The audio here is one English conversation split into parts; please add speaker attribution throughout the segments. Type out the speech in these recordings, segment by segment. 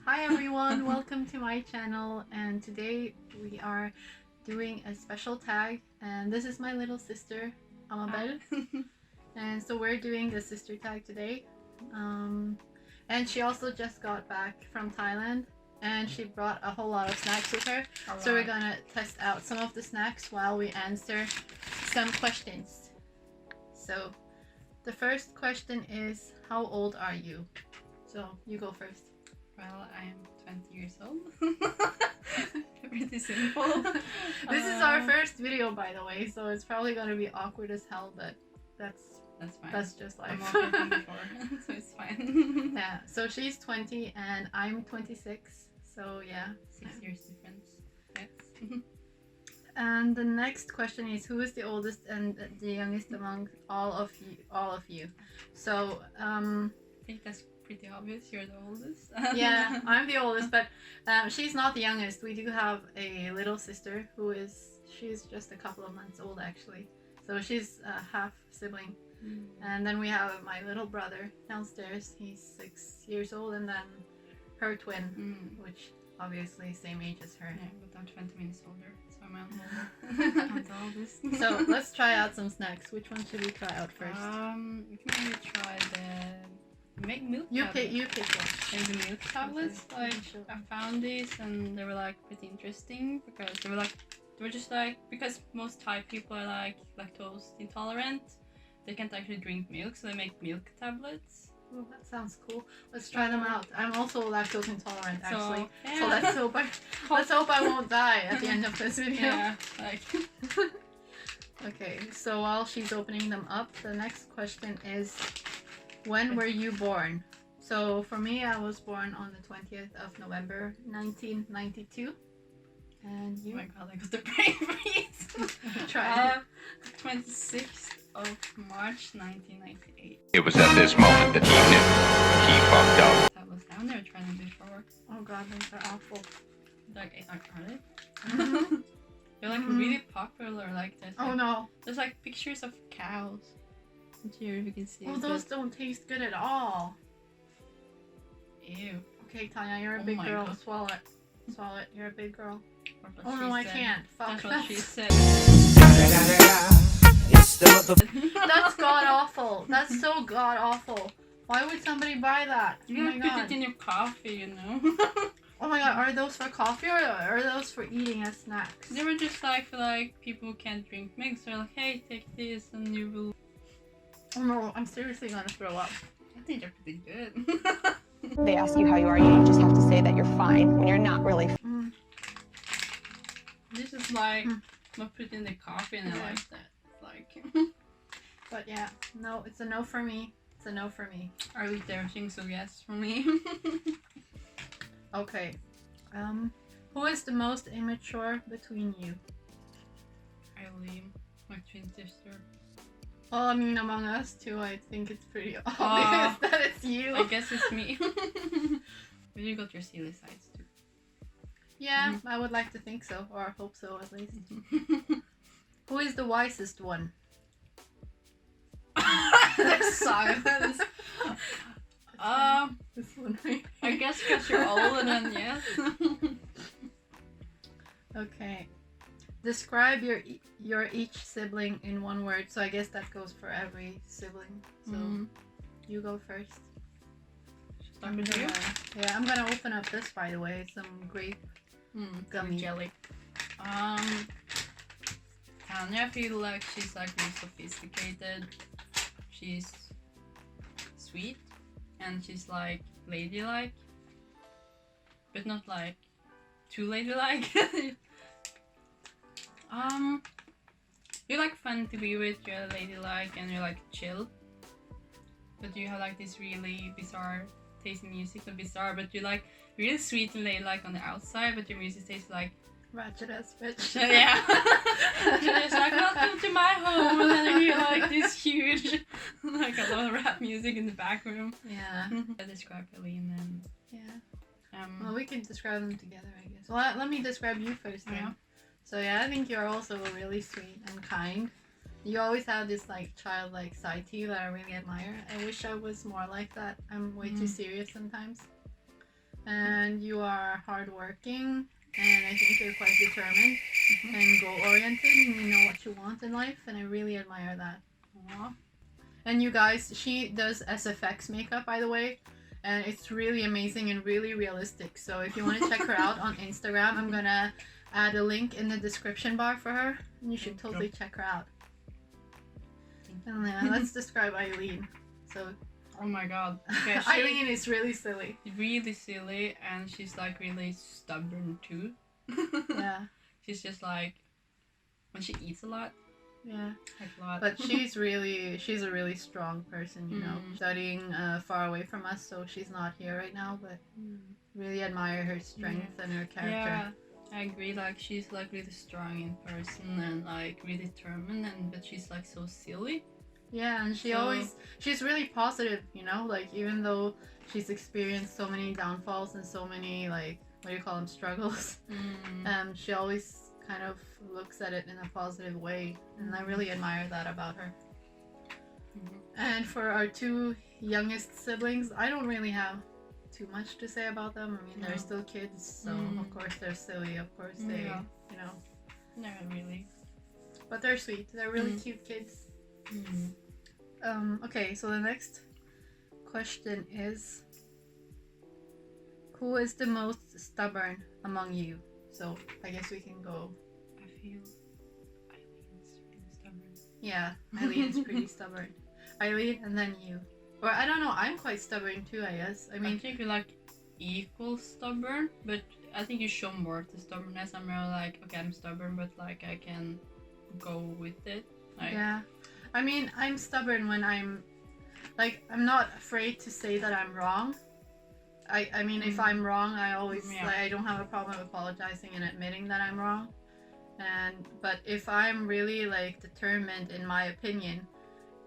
Speaker 1: Hi everyone, welcome to my channel, and today we are doing a special tag, and this is my little sister Amabel. And so we're doing the sister tag today, and she also just got back from Thailand and she brought a whole lot of snacks with her. So we're gonna test out some of the snacks while we answer some questions. So the first question is, how old are you? So you go first.
Speaker 2: Well, I am 20 years old. Pretty simple.
Speaker 1: This is our first video, by the way, so it's probably gonna be awkward as hell, but that's
Speaker 2: fine.
Speaker 1: That's just life.
Speaker 2: I'm older than before, so it's fine.
Speaker 1: Yeah, so she's 20 and I'm 26, so yeah.
Speaker 2: 6 years difference. Yes.
Speaker 1: And the next question is, who is the oldest and the youngest among all of you? So
Speaker 2: I think that's pretty obvious. You're the oldest.
Speaker 1: yeah, I'm the oldest, but she's not the youngest. We do have a little sister she's just a couple of months old actually, so she's a half sibling. And then we have my little brother downstairs. He's 6 years old, and then her twin, which obviously same age as her.
Speaker 2: Yeah, but I'm 20 minutes older, so I'm older. I'm the oldest.
Speaker 1: So let's try out some snacks. Which one should we try out first?
Speaker 2: We can maybe try the milk.
Speaker 1: You pick one.
Speaker 2: Maybe the milk tablets.
Speaker 1: Okay.
Speaker 2: Like
Speaker 1: Sure.
Speaker 2: I found these and they were like pretty interesting because they were just like, because most Thai people are like lactose intolerant. They can't actually drink milk, so they make milk tablets.
Speaker 1: Oh, that sounds cool. Let's try them out. I'm also lactose intolerant actually.
Speaker 2: Yeah.
Speaker 1: So let's hope I won't die at the end of this video.
Speaker 2: Yeah, like.
Speaker 1: Okay, so while she's opening them up, the next question is, when were you born? So for me, I was born on the 20th of November 1992. And you?
Speaker 2: Oh my god, I got the brain freeze.
Speaker 1: Try.
Speaker 2: 26th of March 1998.
Speaker 3: It was at this moment that he knew he fucked up.
Speaker 2: That was down there trying them before.
Speaker 1: Oh god, those are awful.
Speaker 2: Like, are they? They're like really popular like this.
Speaker 1: Oh no.
Speaker 2: There's like pictures of cows. Here you can see.
Speaker 1: Oh, those don't taste good at all.
Speaker 2: Ew.
Speaker 1: Okay, Tanya, you're a
Speaker 2: Oh
Speaker 1: big
Speaker 2: my
Speaker 1: girl.
Speaker 2: God.
Speaker 1: Swallow it. Swallow it. You're a big girl.
Speaker 2: That's what
Speaker 1: Oh
Speaker 2: she
Speaker 1: no, I
Speaker 2: said.
Speaker 1: can't. Fuck.
Speaker 2: That's what she said.
Speaker 1: That's god awful. That's so god awful. Why would somebody buy that?
Speaker 2: You
Speaker 1: Oh my
Speaker 2: can put
Speaker 1: god.
Speaker 2: it in your coffee, you know.
Speaker 1: Oh my god, are those for coffee or are those for eating as snacks?
Speaker 2: They were just like for like people who can't drink milk, so they're like, hey, take this and you will.
Speaker 1: Oh no, I'm seriously gonna throw up.
Speaker 2: I think they're pretty good.
Speaker 4: They ask you how you are, you just have to say that you're fine when you're not really.
Speaker 2: This is like not put in the coffee and I like that. Like.
Speaker 1: But yeah, no, it's a no for me. It's a no for me.
Speaker 2: I eat everything, so yes for me.
Speaker 1: Okay. Who is the most immature between you?
Speaker 2: Eileen, my twin sister.
Speaker 1: Well, I mean, among us two, I think it's pretty obvious that it's you.
Speaker 2: I guess it's me. But you got your silly sides too.
Speaker 1: Yeah, I would like to think so, or hope so at least. Who is the wisest one?
Speaker 2: There's silence.
Speaker 1: This one right
Speaker 2: I
Speaker 1: here.
Speaker 2: guess because you're older than yes.
Speaker 1: Okay. Describe your each sibling in one word. So I guess that goes for every sibling. So you go first.
Speaker 2: Start with you.
Speaker 1: Yeah, I'm gonna open up this, by the way. Some grape gummy
Speaker 2: jelly. Tanya, I feel like she's like more sophisticated. She's sweet and she's like ladylike, but not like too ladylike. You're like fun to be with, you're ladylike and you're like chill, but you have like this really bizarre taste in music. Not bizarre, but you're like really sweet and ladylike on the outside, but your music tastes like
Speaker 1: ratchet ass bitch.
Speaker 2: yeah. She's like, welcome to my home, and then you hear like this huge, like a lot of rap music in the back room.
Speaker 1: Yeah.
Speaker 2: I describe Eileen and
Speaker 1: Yeah. Well, we can describe them together, I guess. Well, let me describe you first then.
Speaker 2: Yeah.
Speaker 1: So yeah, I think you're also really sweet and kind. You always have this like childlike side to you that I really admire. I wish I was more like that. I'm way too serious sometimes. and you are hardworking, and I think you're quite determined and goal-oriented, and you know what you want in life, and I really admire that.
Speaker 2: Aw.
Speaker 1: And you guys, she does SFX makeup, by the way, and it's really amazing and really realistic. So if you want to check her out on Instagram, I'm gonna add a link in the description bar for her, and you should totally check her out. And let's describe Eileen. So
Speaker 2: Oh my god. Okay,
Speaker 1: Eileen is really silly.
Speaker 2: really silly, and she's like really stubborn too.
Speaker 1: Yeah,
Speaker 2: She's just like when she eats a lot,
Speaker 1: yeah.
Speaker 2: like a lot.
Speaker 1: But she's a really strong person, you know. Studying far away from us, so she's not here right now. But really admire her strength and her character.
Speaker 2: yeah, I agree. Like she's like really strong in person and like really determined, and but she's like so silly.
Speaker 1: Yeah, and she's really positive, you know, like even though she's experienced so many downfalls and so many like, what do you call them, struggles, she always kind of looks at it in a positive way, and I really admire that about her. And for our two youngest siblings, I don't really have too much to say about them. I mean, they're still kids, so of course they're silly, of course they, you know.
Speaker 2: No, really.
Speaker 1: But they're sweet. They're really cute kids. Okay, so the next question is, who is the most stubborn among you? So I guess we can go.
Speaker 2: I feel Eileen's really stubborn.
Speaker 1: Yeah, Eileen's pretty stubborn. Eileen and then you. Or I don't know, I'm quite stubborn too, I guess. I
Speaker 2: I
Speaker 1: mean,
Speaker 2: think you're like equal stubborn, but I think you show more of the stubbornness. I'm more like, okay, I'm stubborn, but like I can go with it. Like,
Speaker 1: yeah. I mean, I'm stubborn when I'm not afraid to say that I'm wrong. I mean, if I'm wrong, I always like, I don't have a problem apologizing and admitting that I'm wrong. But if I'm really like determined in my opinion,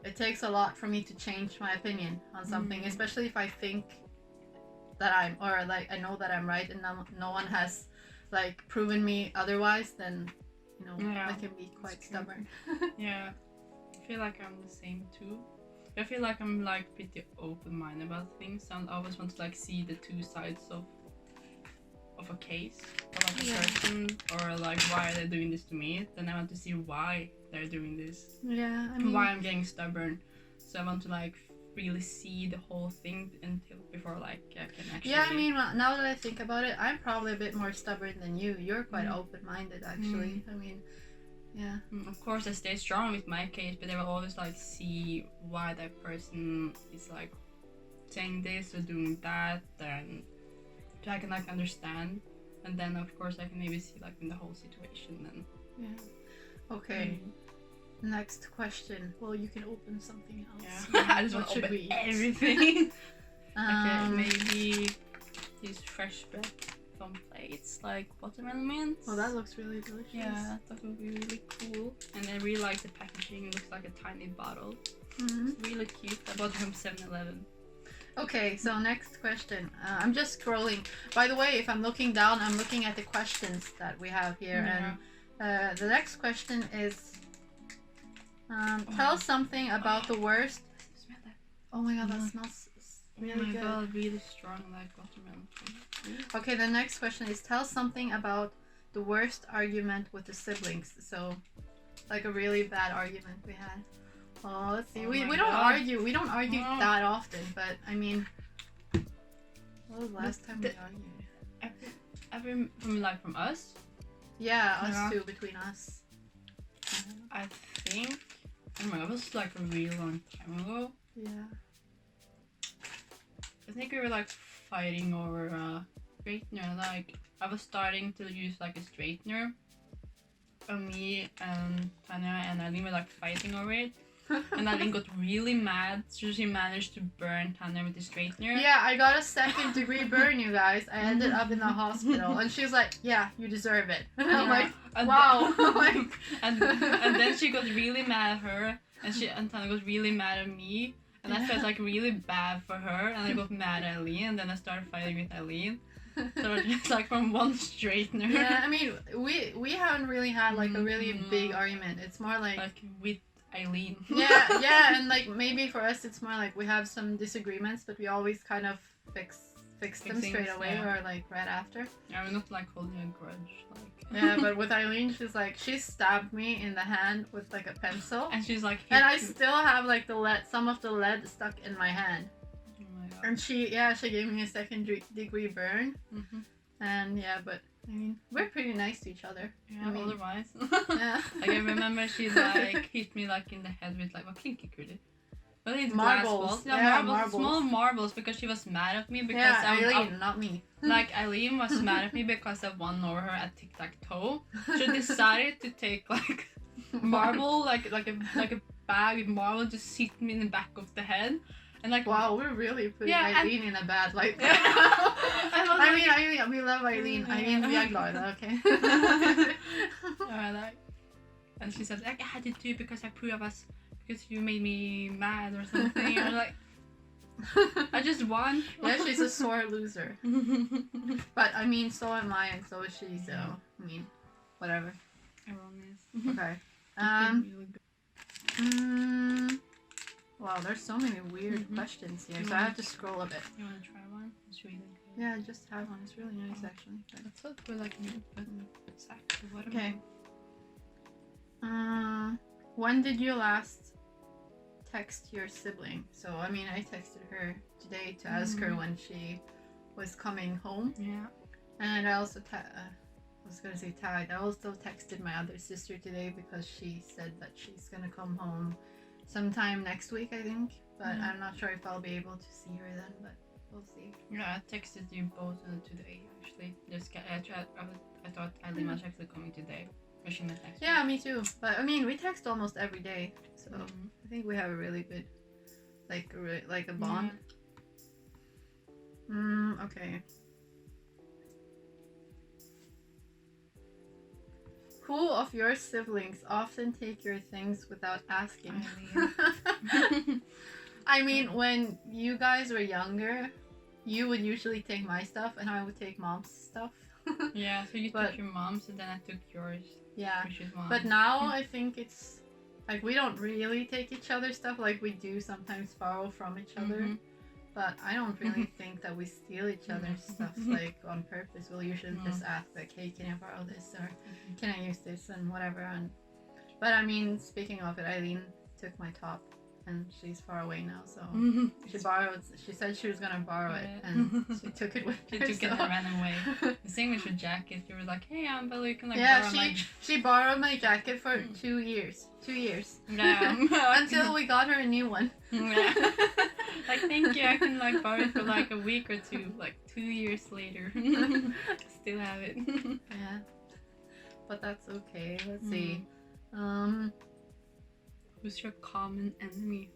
Speaker 1: it takes a lot for me to change my opinion on something, especially if I think that I know that I'm right, and no one has like proven me otherwise, then you know, I can be quite stubborn.
Speaker 2: Yeah, I feel like I'm the same too. I feel like I'm like pretty open-minded about things, and I always want to like see the two sides of a case, or like a person, or like why are they doing this to me. Then I want to see why they're doing this.
Speaker 1: Yeah, I mean,
Speaker 2: why I'm getting stubborn. So I want to like really see the whole thing before like I can actually.
Speaker 1: Yeah, I mean, well, now that I think about it, I'm probably a bit more stubborn than you. You're quite open-minded, actually. I mean, yeah.
Speaker 2: Of course, I stay strong with my case, but I will always like see why that person is like saying this or doing that, and so I can like understand, and then of course I can maybe see like in the whole situation. Then
Speaker 1: Yeah. Okay. Next question. Well, you can open something else.
Speaker 2: Yeah. I just
Speaker 1: What
Speaker 2: want to
Speaker 1: should
Speaker 2: open
Speaker 1: we eat?
Speaker 2: everything. Okay, maybe these fresh bread from plates, like watermelon mints.
Speaker 1: Well, that looks really delicious.
Speaker 2: Yeah, that would be really cool. And I really like the packaging. It looks like a tiny bottle.
Speaker 1: Mm-hmm.
Speaker 2: It's really cute. I bought it from 7-Eleven.
Speaker 1: Okay, so next question. I'm just scrolling. By the way, if I'm looking down, I'm looking at the questions that we have here. And the next question is, tell us something about the worst.
Speaker 2: Smell that.
Speaker 1: Oh my god, that smells really good.
Speaker 2: God, really strong, like watermelon.
Speaker 1: Okay, the next question is, tell something about the worst argument with the siblings. So, like a really bad argument we had. Oh, let's see. We don't argue. We don't argue that often, but I mean, what was the last time we argued?
Speaker 2: From us?
Speaker 1: Yeah, us two, between us.
Speaker 2: I think. Oh my god, it was like a really long time ago.
Speaker 1: Yeah.
Speaker 2: I think we were like fighting over a straightener. Like I was starting to use like a straightener, and me and Tanya and Eileen were like fighting over it. And Eileen got really mad, so she managed to burn Tanya with the straightener.
Speaker 1: Yeah, I got a 2nd degree burn, you guys. I ended up in the hospital, and she was like, "Yeah, you deserve it." And I'm like, "Wow!"
Speaker 2: and then she got really mad at her, and Tanya got really mad at me, and I felt like really bad for her, and I got mad at Eileen, and then I started fighting with Eileen. So it's like from one straightener.
Speaker 1: Yeah, I mean, we haven't really had like a really big argument. It's more like
Speaker 2: with Eileen.
Speaker 1: yeah, and like maybe for us it's more like we have some disagreements, but we always kind of fix fix them
Speaker 2: Fixing,
Speaker 1: straight away
Speaker 2: yeah.
Speaker 1: or like right after.
Speaker 2: Yeah, we're not like holding a grudge, like.
Speaker 1: Yeah, but with Eileen, she's like, she stabbed me in the hand with like a pencil,
Speaker 2: And she's like.
Speaker 1: and I still have like some of the lead stuck in my hand.
Speaker 2: Oh my god.
Speaker 1: And she gave me a second-degree burn,
Speaker 2: Mm-hmm.
Speaker 1: and yeah, but I mean, we're pretty nice to each other.
Speaker 2: Yeah,
Speaker 1: I mean,
Speaker 2: otherwise.
Speaker 1: Yeah.
Speaker 2: Like I remember she like hit me like in the head with like what kinky could it? But it's
Speaker 1: Marbles.
Speaker 2: glass balls. Yeah,
Speaker 1: Yeah,
Speaker 2: marbles,
Speaker 1: marbles.
Speaker 2: small marbles because she was mad at me because
Speaker 1: Yeah,
Speaker 2: I'm
Speaker 1: Eileen, not me.
Speaker 2: like Eileen was mad at me because I won over her at tic-tac-toe. She decided to take like marble, like a bag of marble, just hit me in the back of the head, and like
Speaker 1: Wow, we're really putting
Speaker 2: Yeah,
Speaker 1: Eileen in a bad light.
Speaker 2: Yeah.
Speaker 1: I mean, we love Eileen. Eileen, vi er glad i deg, okay?
Speaker 2: like, and she said like I had to do it because because you made me mad or something. I was like, I just won.
Speaker 1: Yeah, she's a sore loser. But I mean, so am I, and so is she. So I mean, whatever.
Speaker 2: Everyone is.
Speaker 1: Okay.
Speaker 2: Really good.
Speaker 1: Wow, there's so many weird questions here, so I have to scroll a bit.
Speaker 2: You wanna try one? It's really good.
Speaker 1: Yeah, just have one. It's really nice, actually.
Speaker 2: I thought we like mute button. It's actually what
Speaker 1: Okay. When did you last text your sibling? So I mean, I texted her today to ask her when she was coming home,
Speaker 2: Yeah.
Speaker 1: and I also tagged. I also texted my other sister today because she said that she's gonna come home sometime next week, I think. But I'm not sure if I'll be able to see her then. But we'll see.
Speaker 2: Yeah, I texted you both today actually. I thought Eileen was actually coming today. But she meant next
Speaker 1: Yeah,
Speaker 2: week.
Speaker 1: me too. But I mean, we text almost every day, so I think we have a really good, like a bond. Okay. Who of your siblings often take your things without asking? I mean, when you guys were younger, you would usually take my stuff and I would take mom's stuff.
Speaker 2: Yeah, so you
Speaker 1: But-
Speaker 2: took your mom's and then I took yours.
Speaker 1: Yeah.
Speaker 2: Which is mom.
Speaker 1: But now I think it's like we don't really take each other's stuff, like we do sometimes borrow from each other.
Speaker 2: Mhm.
Speaker 1: But I don't really think that we steal each other's stuff like on purpose. We'll usually just ask like, hey, can I borrow this, or can I use this, and whatever. But I mean, speaking of it, Eileen took my top and she's far away now, so she said she was gonna borrow it and she took it with
Speaker 2: She
Speaker 1: her.
Speaker 2: took it and ran away. The same with your jacket. You were like, hey, Amabel, you can like
Speaker 1: Yeah,
Speaker 2: borrow my...
Speaker 1: she borrowed my jacket for 2 years. 2 years.
Speaker 2: Yeah.
Speaker 1: Until we got her a new one.
Speaker 2: Yeah. Like, thank you, I can like borrow it for like a week or two. Like 2 years later. Still have it.
Speaker 1: Yeah. But that's okay. Let's see.
Speaker 2: Who's your common enemy?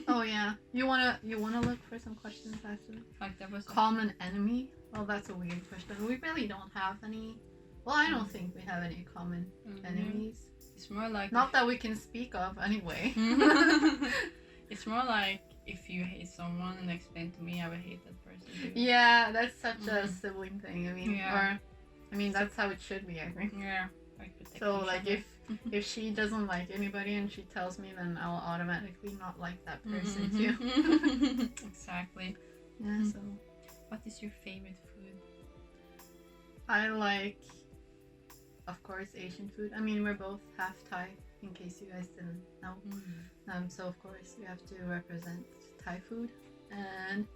Speaker 1: Oh yeah. You wanna look for some questions actually?
Speaker 2: Like that was
Speaker 1: Common enemy? Well, that's a weird question. We really don't have any. Well, I don't think we have any common enemies.
Speaker 2: It's more like
Speaker 1: Not that we can speak of anyway.
Speaker 2: It's more like if you hate someone and explain to me, I would hate that person too.
Speaker 1: Yeah, that's such a sibling thing. I mean,
Speaker 2: Yeah.
Speaker 1: that's how it should be, I think.
Speaker 2: Yeah. Like protect
Speaker 1: So
Speaker 2: each
Speaker 1: like
Speaker 2: other.
Speaker 1: if she doesn't like anybody and she tells me, then I'll automatically not like that person too.
Speaker 2: Exactly.
Speaker 1: Yeah. So
Speaker 2: What is your favorite food?
Speaker 1: I like, of course, Asian food. I mean, we're both half Thai, in case you guys didn't know. So of course we have to represent Thai food, and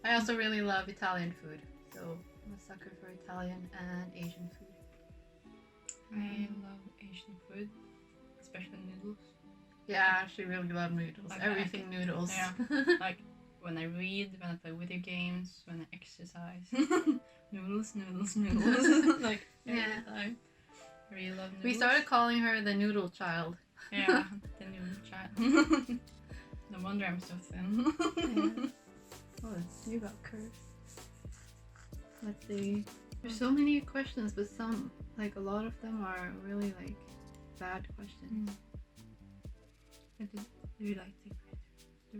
Speaker 1: I also really love Italian food. So I'm a sucker for Italian and Asian food.
Speaker 2: I love Asian food, especially noodles.
Speaker 1: Yeah, she really loves noodles.
Speaker 2: Like
Speaker 1: Everything noodles.
Speaker 2: Yeah. Like when I read, when I play video games, when I exercise. Noodles. Like every time. I really love noodles.
Speaker 1: We started calling her the noodle child.
Speaker 2: Yeah, the noodle child. No wonder I'm so thin.
Speaker 1: Oh, you got curves. Let's see. There's so many questions, but a lot of them are really bad questions.
Speaker 2: I do like the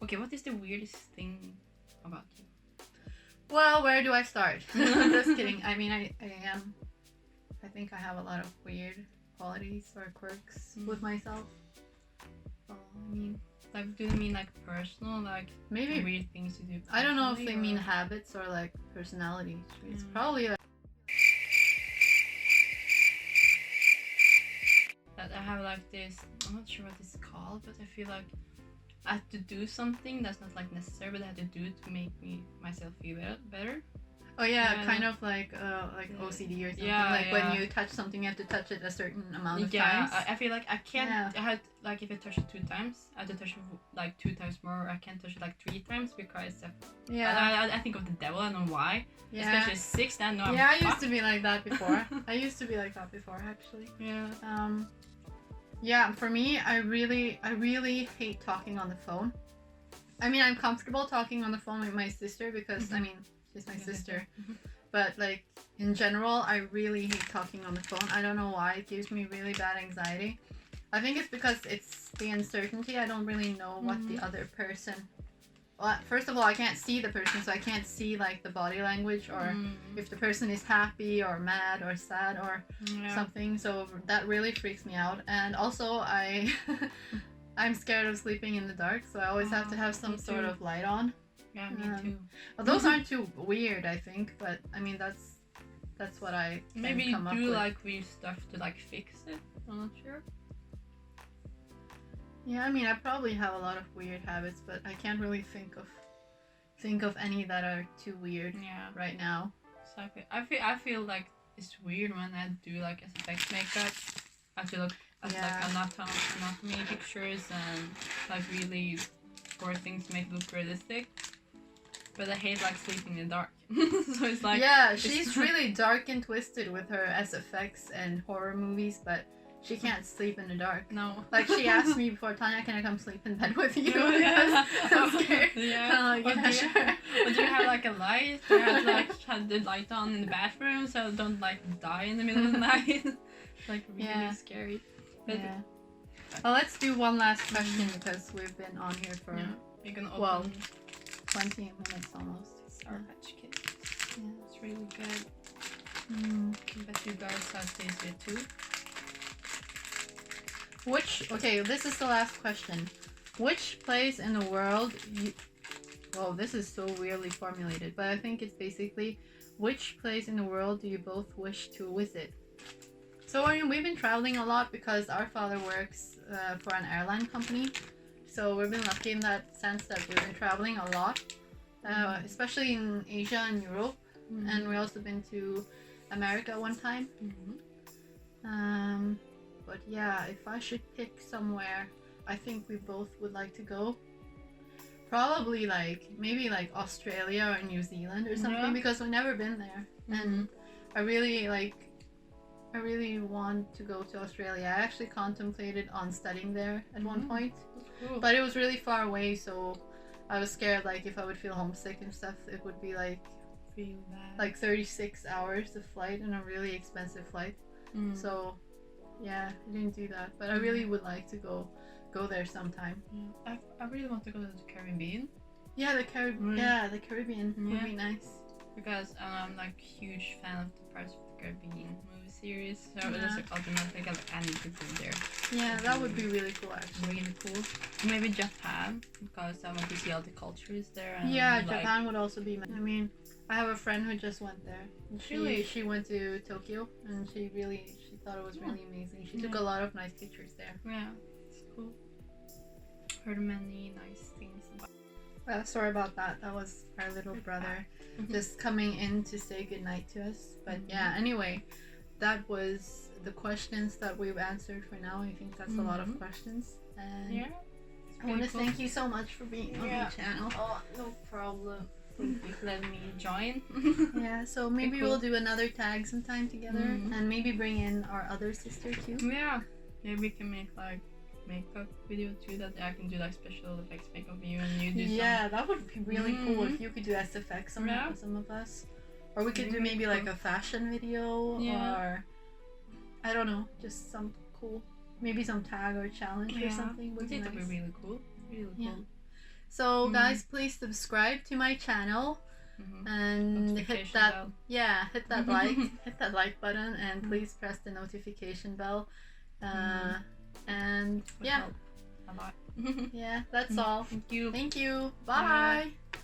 Speaker 2: Okay, what is the weirdest thing about you?
Speaker 1: Well, where do I start? Just kidding. I mean, I think I have a lot of weird qualities or quirks with myself. Well, I mean,
Speaker 2: Like, do they mean like personal, like
Speaker 1: Maybe.
Speaker 2: weird things to do?
Speaker 1: I don't know if they
Speaker 2: personally,
Speaker 1: mean
Speaker 2: or-
Speaker 1: habits or like personality traits.
Speaker 2: Mm.
Speaker 1: Probably like,
Speaker 2: that I have like this. I'm not sure what it's called, but I feel like I have to do something that's not like necessary, but I have to do it to make myself feel better.
Speaker 1: oh yeah,
Speaker 2: Yeah.
Speaker 1: kind of like
Speaker 2: Yeah.
Speaker 1: OCD or something.
Speaker 2: Yeah,
Speaker 1: like when
Speaker 2: yeah.
Speaker 1: you touch something, you have to touch it a certain amount of
Speaker 2: Yeah,
Speaker 1: times.
Speaker 2: I feel like I can't.
Speaker 1: Yeah.
Speaker 2: I had like if I touch it 2 times, I have to touch it like 2 times more. I can't touch it like 3 times because
Speaker 1: Yeah,
Speaker 2: I think of the devil. I don't know why.
Speaker 1: yeah.
Speaker 2: Especially 6. Then no.
Speaker 1: Yeah, I used to be like that before. I used to be like that before, actually.
Speaker 2: Yeah.
Speaker 1: Yeah, for me, I really hate talking on the phone. I mean, I'm comfortable talking on the phone with my sister because, I mean, she's my sister. But, like, in general, I really hate talking on the phone. I don't know why. It gives me really bad anxiety. I think it's because it's the uncertainty. I don't really know what the other person... Well, first of all, I can't see the person, so I can't see, like, the body language or if the person is happy or mad or sad or something. So that really freaks me out. And also, I'm scared of sleeping in the dark, so I always have to have some
Speaker 2: me
Speaker 1: sort
Speaker 2: too.
Speaker 1: of light on.
Speaker 2: Yeah, me too.
Speaker 1: Well, those aren't too weird, I think, but I mean that's what I can
Speaker 2: Maybe you
Speaker 1: come up
Speaker 2: do
Speaker 1: with.
Speaker 2: like weird stuff to like fix it. I'm not sure.
Speaker 1: Yeah, I mean I probably have a lot of weird habits, but I can't really think of any that are too weird
Speaker 2: Yeah.
Speaker 1: right now.
Speaker 2: So I feel like it's weird when I do like SFX makeup. I have to look at
Speaker 1: Yeah.
Speaker 2: like anatomy pictures and like really score things to make it look realistic. But I hate like sleeping in the dark. So it's like
Speaker 1: Yeah, she's really dark and twisted with her SFX and horror movies, but she can't sleep in the dark.
Speaker 2: no.
Speaker 1: Like she asked me before, Tanya, can I come sleep in bed with you?
Speaker 2: Yeah.
Speaker 1: Because I'm scared.
Speaker 2: Yeah.
Speaker 1: I'm like,
Speaker 2: Or
Speaker 1: yeah,
Speaker 2: do you-
Speaker 1: sure.
Speaker 2: Or do you have like a light? Do you have like have the light on in the bathroom so I don't like die in the middle of the night? Like really
Speaker 1: Yeah.
Speaker 2: scary. But
Speaker 1: Yeah. Well, let's do one last question because we've been on here for
Speaker 2: yeah, you can open
Speaker 1: Well, 20 minutes almost.
Speaker 2: Sour Patch Kids.
Speaker 1: Yeah.
Speaker 2: It's really good.
Speaker 1: Mm.
Speaker 2: I bet you guys have tasted it too.
Speaker 1: Okay, this is the last question. Which place in the world well, this is so weirdly formulated, but I think it's basically which place in the world do you both wish to visit? So I mean, we've been traveling a lot because our father works for an airline company. So we've been lucky in that sense that we've been traveling a lot, especially in Asia and Europe. And we also been to America one time. But yeah, if I should pick somewhere I think we both would like to go, probably like maybe like Australia or New Zealand or something,
Speaker 2: Yeah.
Speaker 1: because we've never been there. And I really want to go to Australia. I actually contemplated on studying there at one point,
Speaker 2: Cool.
Speaker 1: but it was really far away, so I was scared like if I would feel homesick and stuff, it would be
Speaker 2: Feel bad.
Speaker 1: like 36 hours of flight and a really expensive flight. So yeah, I didn't do that, but I really would like to go there sometime.
Speaker 2: Yeah. I really want to go to the Caribbean
Speaker 1: Yeah, the Caribbean. Yeah, the Caribbean would
Speaker 2: Yeah.
Speaker 1: be nice.
Speaker 2: because I'm like huge fan of the Pirates of the Caribbean movie series. So
Speaker 1: Yeah.
Speaker 2: that's like automatic. I need to go there.
Speaker 1: Yeah, that would be really cool actually.
Speaker 2: Really cool. Maybe Japan because I want to see all the cultures there. And
Speaker 1: Yeah,
Speaker 2: like,
Speaker 1: Japan would also be. I mean, I have a friend who just went there. And
Speaker 2: Really?
Speaker 1: She went to Tokyo and she thought it was really amazing. She took
Speaker 2: Yeah.
Speaker 1: a lot of nice pictures there.
Speaker 2: Yeah, it's cool. Heard many nice things about.
Speaker 1: Sorry about that. That was our little brother just coming in to say goodnight to us. But yeah, anyway, that was the questions that we've answered for now. I think that's a lot of questions. And
Speaker 2: Yeah.
Speaker 1: I want to thank you so much for being on
Speaker 2: Yeah.
Speaker 1: the channel.
Speaker 2: Oh, no problem. Thank you for letting me join.
Speaker 1: Yeah, so maybe
Speaker 2: cool.
Speaker 1: we'll do another tag sometime together and maybe bring in our other sister too.
Speaker 2: Yeah. Maybe we can make like makeup video too, that I can do like special effects makeup of you and you do
Speaker 1: Yeah, that would be really cool
Speaker 2: Mhm.
Speaker 1: if you could do SFX on
Speaker 2: Yeah.
Speaker 1: some of us. Or we could do
Speaker 2: Really
Speaker 1: maybe like
Speaker 2: cool.
Speaker 1: a fashion video
Speaker 2: Yeah.
Speaker 1: or I don't know, just some cool, maybe some tag or challenge or something
Speaker 2: I
Speaker 1: would be
Speaker 2: think that'd
Speaker 1: nice.
Speaker 2: be really cool. Really cool.
Speaker 1: Yeah. So guys, please subscribe to my channel and hit
Speaker 2: Notification
Speaker 1: that
Speaker 2: bell.
Speaker 1: hit that hit that like button and please press the notification bell. And
Speaker 2: Would
Speaker 1: yeah.
Speaker 2: help a lot.
Speaker 1: Yeah, that's all.
Speaker 2: Thank you.
Speaker 1: Thank you.
Speaker 2: Bye.
Speaker 1: Bye.